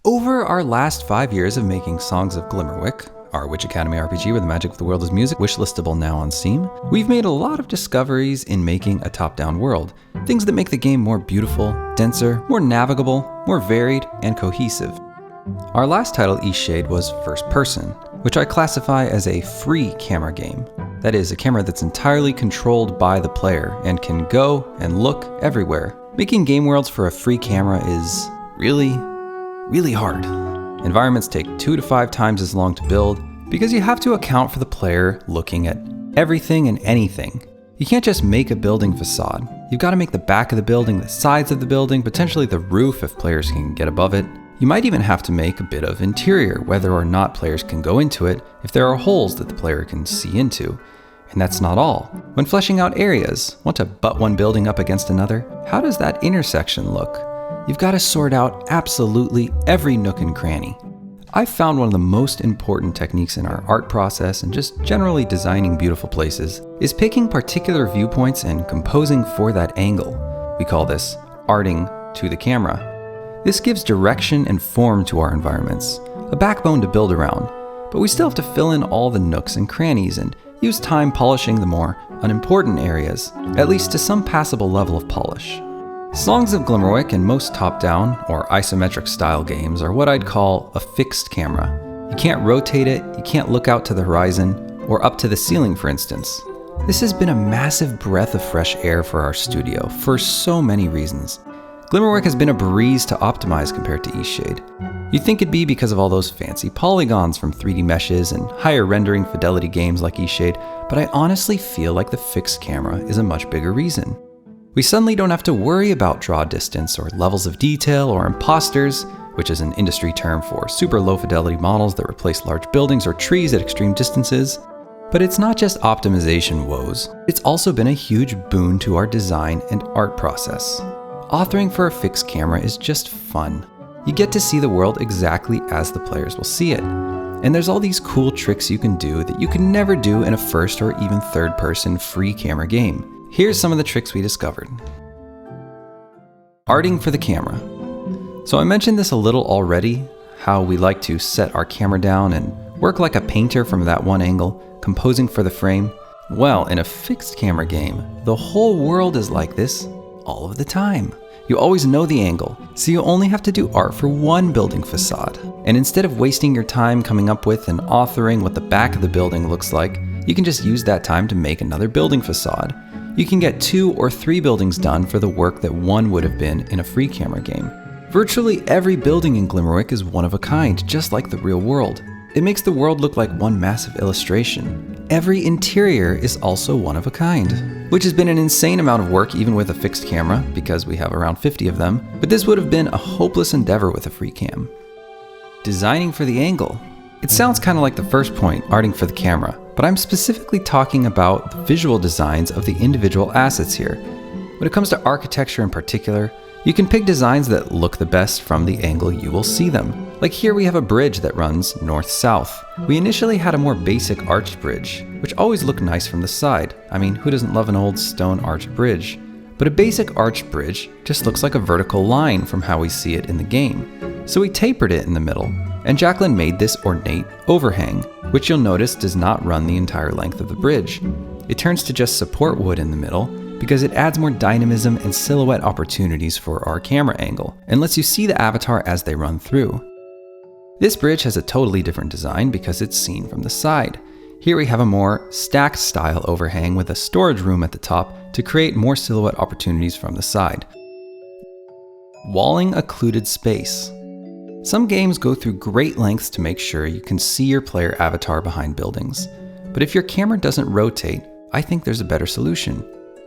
Over our last 5 years of making Songs of Glimmerwick, our Witch Academy RPG where the magic of the world is music, wishlistable now on Steam, we've made a lot of discoveries in making a top-down world. Things that make the game more beautiful, denser, more navigable, more varied, and cohesive. Our last title, Eastshade, was first person, which I classify as a free camera game. That is, a camera that's entirely controlled by the player and can go and look everywhere. Making game worlds for a free camera is really hard. Environments take 2 to 5 times as long to build because you have to account for the player looking at everything and anything. You can't just make a building facade. You've got to make the back of the building, the sides of the building, potentially the roof if players can get above it. You might even have to make a bit of interior, whether or not players can go into it if there are holes that the player can see into. And that's not all. When fleshing out areas, want to butt one building up against another? How does that intersection look? You've got to sort out absolutely every nook and cranny. I've found one of the most important techniques in our art process and just generally designing beautiful places is picking particular viewpoints and composing for that angle. We call this arting to the camera. This gives direction and form to our environments, a backbone to build around, but we still have to fill in all the nooks and crannies and use time polishing the more unimportant areas, at least to some passable level of polish. Songs of Glimmerwick and most top-down or isometric style games are what I'd call a fixed camera. You can't rotate it, you can't look out to the horizon, or up to the ceiling for instance. This has been a massive breath of fresh air for our studio for so many reasons. Glimmerwick has been a breeze to optimize compared to Eastshade. You'd think it'd be because of all those fancy polygons from 3D meshes and higher rendering fidelity games like Eastshade, but I honestly feel like the fixed camera is a much bigger reason. We suddenly don't have to worry about draw distance or levels of detail or imposters, which is an industry term for super low fidelity models that replace large buildings or trees at extreme distances. But it's not just optimization woes, it's also been a huge boon to our design and art process. Authoring for a fixed camera is just fun. You get to see the world exactly as the players will see it. And there's all these cool tricks you can do that you can never do in a first or even third person free camera game. Here's some of the tricks we discovered. Arting for the camera. So I mentioned this a little already, how we like to set our camera down and work like a painter from that one angle, composing for the frame. Well, in a fixed camera game, the whole world is like this all of the time. You always know the angle, so you only have to do art for one building facade. And instead of wasting your time coming up with and authoring what the back of the building looks like, you can just use that time to make another building facade. You can get 2 or 3 buildings done for the work that one would have been in a free camera game. Virtually every building in Glimmerwick is one of a kind, just like the real world. It makes the world look like one massive illustration. Every interior is also one of a kind, which has been an insane amount of work even with a fixed camera, because we have around 50 of them, but this would have been a hopeless endeavor with a free cam. Designing for the angle. It sounds kind of like the first point, arting for the camera, but I'm specifically talking about the visual designs of the individual assets here. When it comes to architecture in particular, you can pick designs that look the best from the angle you will see them. Like here we have a bridge that runs north-south. We initially had a more basic arched bridge, which always looked nice from the side. I mean, who doesn't love an old stone arched bridge? But a basic arched bridge just looks like a vertical line from how we see it in the game. So we tapered it in the middle, and Jacqueline made this ornate overhang, which you'll notice does not run the entire length of the bridge. It turns to just support wood in the middle, because it adds more dynamism and silhouette opportunities for our camera angle, and lets you see the avatar as they run through. This bridge has a totally different design because it's seen from the side. Here we have a more stacked style overhang with a storage room at the top to create more silhouette opportunities from the side. Walling occluded space. Some games go through great lengths to make sure you can see your player avatar behind buildings. But if your camera doesn't rotate, I think there's a better solution.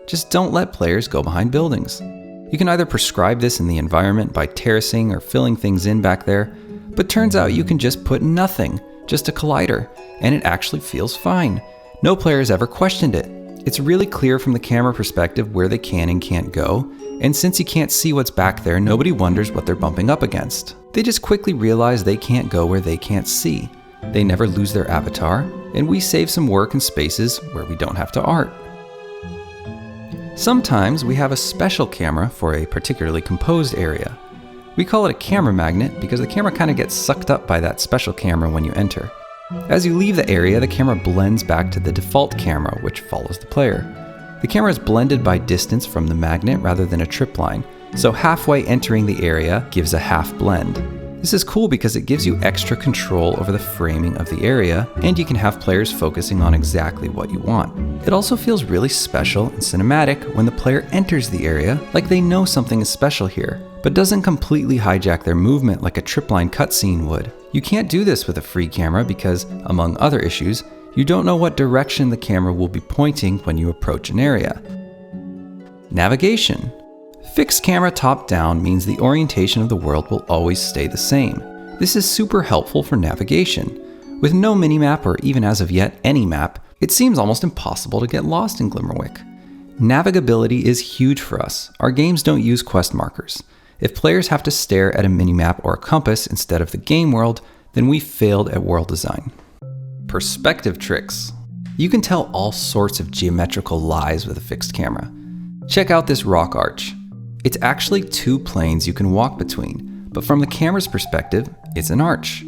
Just don't let players go behind buildings. You can either prescribe this in the environment by terracing or filling things in back there, but turns out you can just put nothing, just a collider, and it actually feels fine. No player has ever questioned it. It's really clear from the camera perspective where they can and can't go, and since you can't see what's back there, nobody wonders what they're bumping up against. They just quickly realize they can't go where they can't see. They never lose their avatar, and we save some work and spaces where we don't have to art. Sometimes we have a special camera for a particularly composed area. We call it a camera magnet because the camera kind of gets sucked up by that special camera when you enter. As you leave the area, the camera blends back to the default camera, which follows the player. The camera is blended by distance from the magnet rather than a trip line, so halfway entering the area gives a half blend. This is cool because it gives you extra control over the framing of the area, and you can have players focusing on exactly what you want. It also feels really special and cinematic when the player enters the area, like they know something is special here, but doesn't completely hijack their movement like a tripline cutscene would. You can't do this with a free camera because, among other issues, you don't know what direction the camera will be pointing when you approach an area. Navigation. Fixed camera top-down means the orientation of the world will always stay the same. This is super helpful for navigation. With no minimap or even as of yet any map, it seems almost impossible to get lost in Glimmerwick. Navigability is huge for us. Our games don't use quest markers. If players have to stare at a minimap or a compass instead of the game world, then we failed at world design. Perspective tricks. You can tell all sorts of geometrical lies with a fixed camera. Check out this rock arch. It's actually two planes you can walk between, but from the camera's perspective, it's an arch.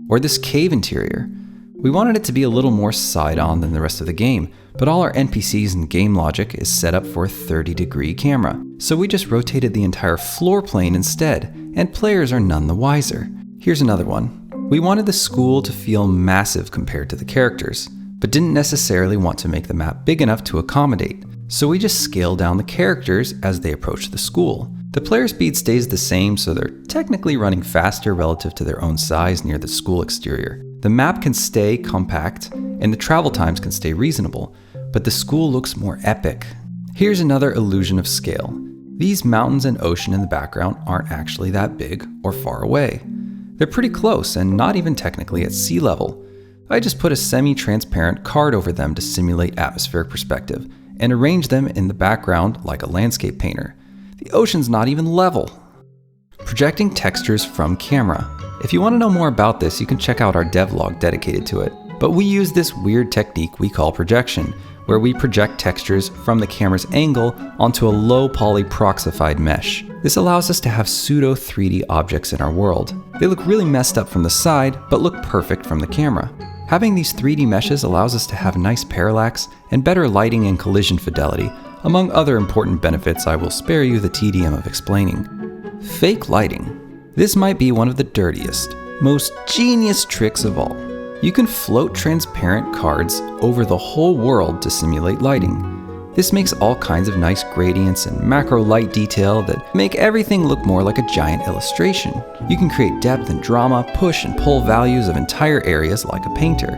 Or this cave interior. We wanted it to be a little more side-on than the rest of the game, but all our NPCs and game logic is set up for a 30-degree camera. So we just rotated the entire floor plane instead, and players are none the wiser. Here's another one. We wanted the school to feel massive compared to the characters, but didn't necessarily want to make the map big enough to accommodate. So we just scaled down the characters as they approach the school. The player speed stays the same, so they're technically running faster relative to their own size near the school exterior. The map can stay compact, and the travel times can stay reasonable, but the school looks more epic. Here's another illusion of scale. These mountains and ocean in the background aren't actually that big or far away. They're pretty close and not even technically at sea level. I just put a semi-transparent card over them to simulate atmospheric perspective and arrange them in the background like a landscape painter. The ocean's not even level. Projecting textures from camera. If you want to know more about this, you can check out our devlog dedicated to it. But we use this weird technique we call projection, where we project textures from the camera's angle onto a low poly proxified mesh. This allows us to have pseudo 3D objects in our world. They look really messed up from the side, but look perfect from the camera. Having these 3D meshes allows us to have nice parallax and better lighting and collision fidelity, among other important benefits I will spare you the tedium of explaining. Fake lighting. This might be one of the dirtiest, most genius tricks of all. You can float transparent cards over the whole world to simulate lighting. This makes all kinds of nice gradients and macro light detail that make everything look more like a giant illustration. You can create depth and drama, push and pull values of entire areas like a painter.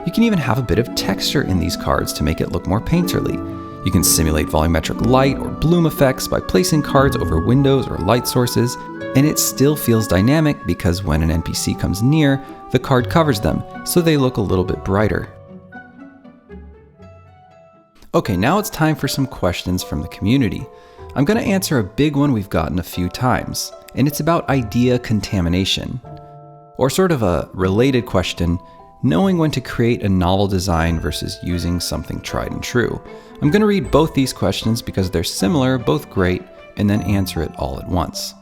You can even have a bit of texture in these cards to make it look more painterly. You can simulate volumetric light or bloom effects by placing cards over windows or light sources, and it still feels dynamic because when an NPC comes near, the card covers them, so they look a little bit brighter. Okay, now it's time for some questions from the community. I'm going to answer a big one we've gotten a few times, and it's about idea contamination. Or sort of a related question, knowing when to create a novel design versus using something tried and true. I'm going to read both these questions because they're similar, both great, and then answer it all at once.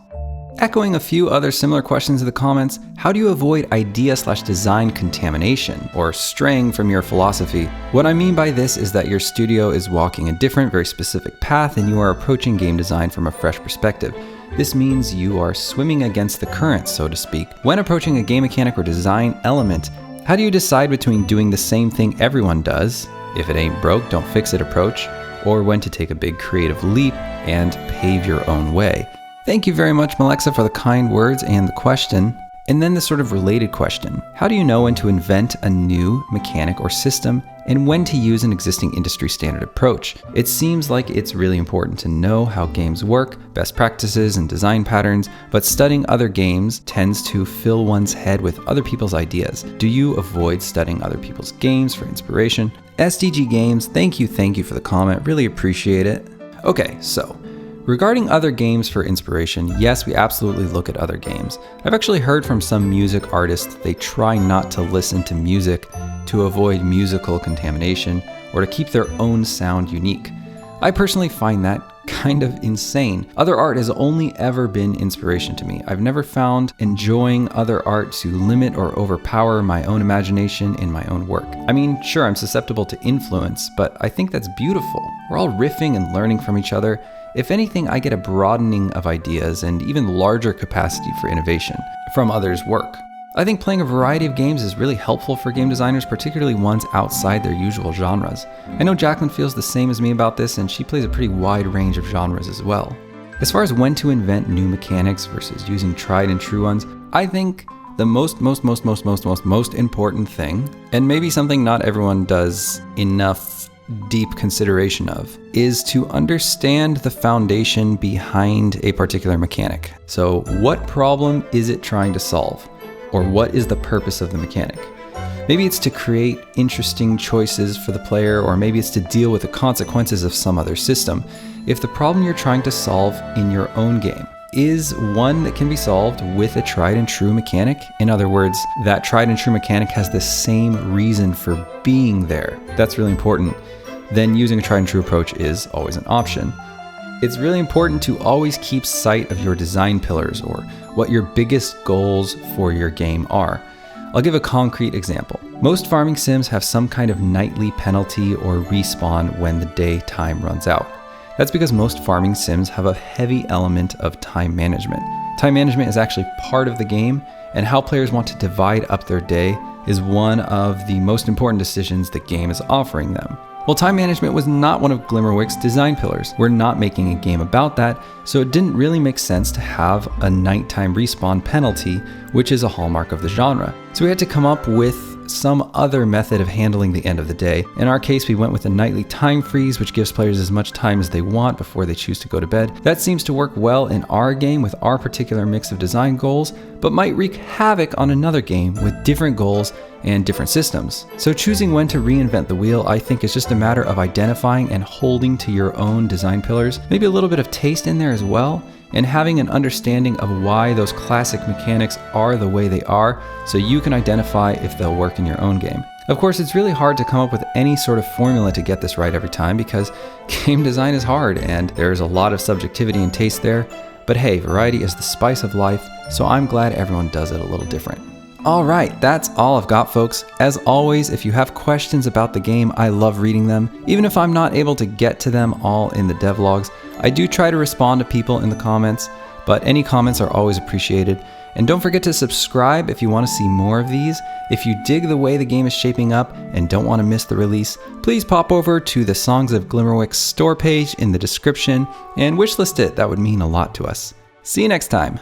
Echoing a few other similar questions in the comments, how do you avoid idea/design contamination, or straying from your philosophy? What I mean by this is that your studio is walking a different, very specific path and you are approaching game design from a fresh perspective. This means you are swimming against the current, so to speak. When approaching a game mechanic or design element, how do you decide between doing the same thing everyone does, if it ain't broke, don't fix it approach, or when to take a big creative leap and pave your own way? Thank you very much, Malexa, for the kind words and the question. And then the sort of related question. How do you know when to invent a new mechanic or system and when to use an existing industry standard approach? It seems like it's really important to know how games work, best practices and design patterns, but studying other games tends to fill one's head with other people's ideas. Do you avoid studying other people's games for inspiration? SDG Games, thank you for the comment. Really appreciate it. Okay, so regarding other games for inspiration, yes, we absolutely look at other games. I've actually heard from some music artists that they try not to listen to music to avoid musical contamination or to keep their own sound unique. I personally find that kind of insane. Other art has only ever been inspiration to me. I've never found enjoying other art to limit or overpower my own imagination in my own work. I mean, sure, I'm susceptible to influence, but I think that's beautiful. We're all riffing and learning from each other. If anything, I get a broadening of ideas and even larger capacity for innovation from others' work. I think playing a variety of games is really helpful for game designers, particularly ones outside their usual genres. I know Jacqueline feels the same as me about this, and she plays a pretty wide range of genres as well. As far as when to invent new mechanics versus using tried and true ones, I think the most important thing, and maybe something not everyone does enough deep consideration of, is to understand the foundation behind a particular mechanic. So what problem is it trying to solve? Or what is the purpose of the mechanic? Maybe it's to create interesting choices for the player, or maybe it's to deal with the consequences of some other system. If the problem you're trying to solve in your own game is one that can be solved with a tried and true mechanic, in other words, that tried and true mechanic has the same reason for being there, that's really important, then using a tried and true approach is always an option. It's really important to always keep sight of your design pillars, or what your biggest goals for your game are. I'll give a concrete example. Most farming sims have some kind of nightly penalty or respawn when the daytime runs out. That's because most farming sims have a heavy element of time management. Time management is actually part of the game, and how players want to divide up their day is one of the most important decisions the game is offering them. Well, time management was not one of Glimmerwick's design pillars. We're not making a game about that, so it didn't really make sense to have a nighttime respawn penalty, which is a hallmark of the genre. So we had to come up with some other method of handling the end of the day. In our case, we went with a nightly time freeze, which gives players as much time as they want before they choose to go to bed. That seems to work well in our game with our particular mix of design goals, but might wreak havoc on another game with different goals and different systems. So choosing when to reinvent the wheel, I think, is just a matter of identifying and holding to your own design pillars, maybe a little bit of taste in there as well, and having an understanding of why those classic mechanics are the way they are, so you can identify if they'll work in your own game. Of course, it's really hard to come up with any sort of formula to get this right every time, because game design is hard and there's a lot of subjectivity and taste there. But hey, variety is the spice of life, so I'm glad everyone does it a little different. Alright, that's all I've got, folks. As always, if you have questions about the game, I love reading them. Even if I'm not able to get to them all in the devlogs, I do try to respond to people in the comments, but any comments are always appreciated. And don't forget to subscribe if you want to see more of these. If you dig the way the game is shaping up and don't want to miss the release, please pop over to the Songs of Glimmerwick store page in the description and wishlist it. That would mean a lot to us. See you next time.